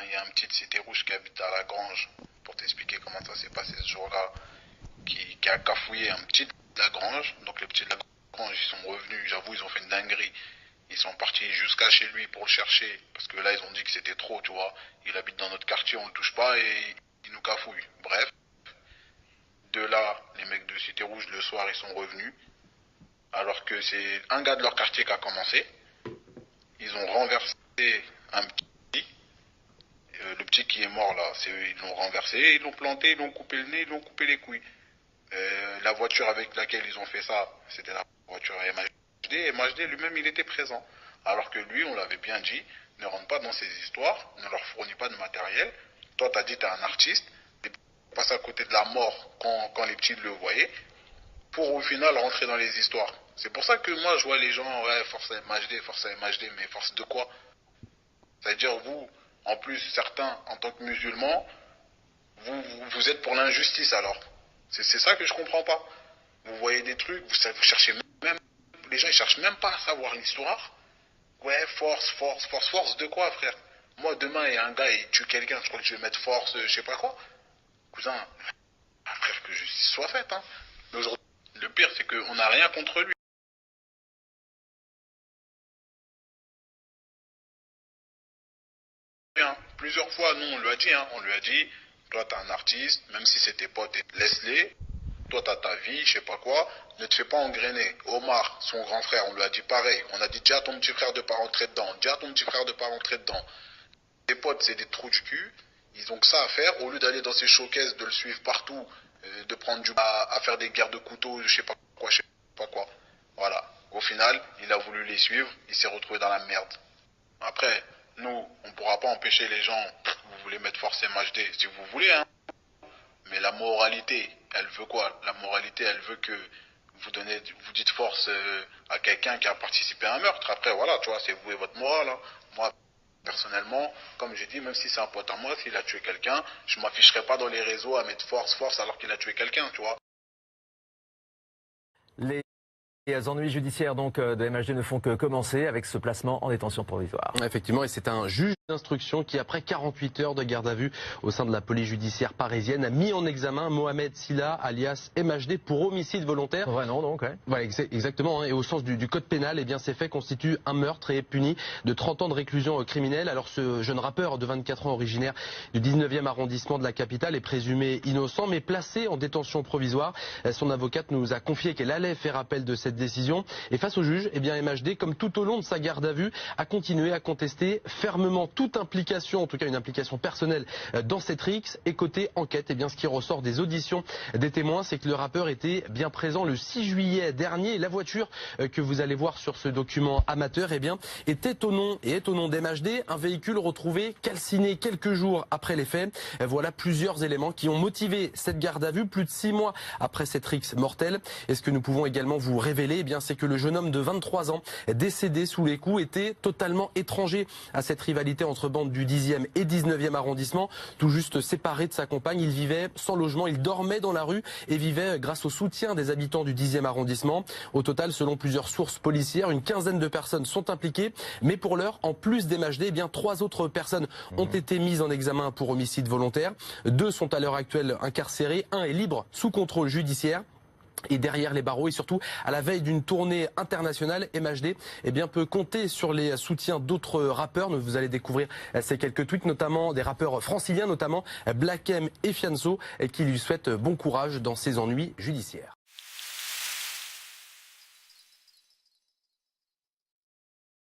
il y a un petit de Cité Rouge qui habite à la Grange, pour t'expliquer comment ça s'est passé ce jour-là, qui a cafouillé un petit de la Grange. Donc les petits de la Grange, ils sont revenus, j'avoue, ils ont fait une dinguerie. Ils sont partis jusqu'à chez lui pour le chercher, parce que là, ils ont dit que c'était trop, tu vois. Il habite dans notre quartier, on le touche pas et il nous cafouille. Bref, de là, les mecs de Cité Rouge, le soir, ils sont revenus, alors que c'est un gars de leur quartier qui a commencé. Ils ont renversé un petit, le petit qui est mort là, ils l'ont renversé, ils l'ont planté, ils l'ont coupé le nez, ils l'ont coupé les couilles. La voiture avec laquelle ils ont fait ça, c'était la voiture MHD. Et MHD lui-même, il était présent. Alors que lui, on l'avait bien dit, ne rentre pas dans ces histoires, ne leur fournit pas de matériel. Toi, t'as dit, t'es un artiste, et passe à côté de la mort quand les petits le voyaient, pour au final rentrer dans les histoires. C'est pour ça que moi, je vois les gens, ouais, force à MHD, mais force de quoi? C'est-à-dire, vous, en plus, certains, en tant que musulmans, vous êtes pour l'injustice alors. C'est ça que je comprends pas. Vous voyez des trucs, vous cherchez même, les gens ils cherchent même pas à savoir l'histoire. Ouais, force de quoi, frère? Moi, demain, il y a un gars, il tue quelqu'un, je crois que je vais mettre force, je sais pas quoi. Cousin, frère, que justice soit faite, hein. Mais aujourd'hui, le pire, c'est qu'on n'a rien contre lui. Hein. Plusieurs fois, nous, on lui a dit, hein, on lui a dit, toi, t'es un artiste, même si c'est tes potes, laisse-les. Toi, t'as ta vie, je sais pas quoi, ne te fais pas engrainer. Omar, son grand frère, on lui a dit pareil. On a dit, dis à ton petit frère de pas rentrer dedans. Dis à ton petit frère de pas rentrer dedans. Tes potes, c'est des trous du cul. Ils ont que ça à faire. Au lieu d'aller dans ces showcases, de le suivre partout, de prendre à faire des guerres de couteaux, je sais pas quoi. Voilà. Au final, il a voulu les suivre. Il s'est retrouvé dans la merde. Après, nous, on pourra pas empêcher les gens. Vous voulez mettre force MHD, si vous voulez, hein. Mais la moralité, elle veut quoi? La moralité, elle veut que vous dites force à quelqu'un qui a participé à un meurtre. Après, voilà, tu vois, c'est vous et votre morale. Hein. Moi, personnellement, comme j'ai dit, même si c'est un pote à moi, s'il a tué quelqu'un, je m'afficherai pas dans les réseaux à mettre force alors qu'il a tué quelqu'un, tu vois. Les ennuis judiciaires donc de MHD ne font que commencer avec ce placement en détention provisoire. Effectivement, et c'est un juge d'instruction qui, après 48 heures de garde à vue au sein de la police judiciaire parisienne, a mis en examen Mohamed Silla, alias MHD, pour homicide volontaire. Vrai nom donc, ouais. Voilà, exactement. Hein, et au sens du code pénal, eh bien, ces faits constituent un meurtre et est puni de 30 ans de réclusion criminelle. Alors ce jeune rappeur de 24 ans, originaire du 19e arrondissement de la capitale, est présumé innocent, mais placé en détention provisoire. Son avocate nous a confié qu'elle allait faire appel de cette décision. Et face au juge, eh bien, MHD, comme tout au long de sa garde à vue, a continué à contester fermement toute implication, en tout cas une implication personnelle dans cette rixe. Et côté enquête, eh bien, ce qui ressort des auditions des témoins, c'est que le rappeur était bien présent le 6 juillet dernier. La voiture que vous allez voir sur ce document amateur, eh bien, était au nom et est au nom d'MHD, un véhicule retrouvé calciné quelques jours après les faits. Voilà plusieurs éléments qui ont motivé cette garde à vue plus de 6 mois après cette rixe mortelle. Et ce que nous pouvons également vous révéler, eh bien, c'est que le jeune homme de 23 ans, décédé sous les coups, était totalement étranger à cette rivalité entre bandes du 10e et 19e arrondissement. Tout juste séparé de sa compagne, il vivait sans logement, il dormait dans la rue et vivait grâce au soutien des habitants du 10e arrondissement. Au total, selon plusieurs sources policières, une quinzaine de personnes sont impliquées. Mais pour l'heure, en plus d'MHD, eh bien, 3 autres personnes ont été mises en examen pour homicide volontaire. 2 sont à l'heure actuelle incarcérés, 1 est libre sous contrôle judiciaire. Et derrière les barreaux et surtout à la veille d'une tournée internationale, MHD eh bien, peut compter sur les soutiens d'autres rappeurs. Vous allez découvrir ces quelques tweets, notamment des rappeurs franciliens, notamment Black M et Fianso, qui lui souhaitent bon courage dans ses ennuis judiciaires.